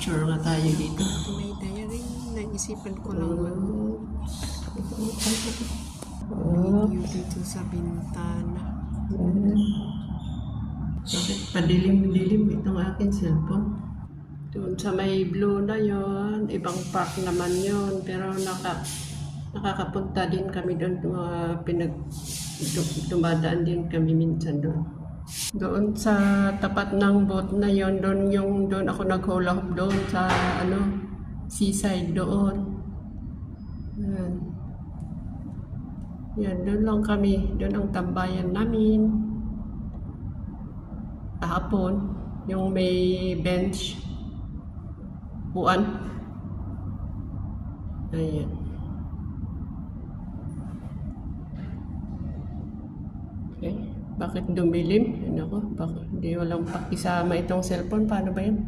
Picture nga tayo dito. May diary. Naisipan ko lang mag-video dito sa bintana. Bakit padilim-dilim itong aking cellphone? Doon sa may blue na yon, ibang park naman yon, pero nakakapunta din kami doon, dumadaan din kami minsan doon. Doon sa tapat ng boat na yon, doon ako nag-hula hoop doon sa seaside doon. Yan, doon lang kami, doon ang tambayan namin. Kahapon, yung may bench, buwan. Ayan. Okay. Bakit dumilim? Ano ko? Bakit hindi walang pakisama itong cellphone? Paano ba yun?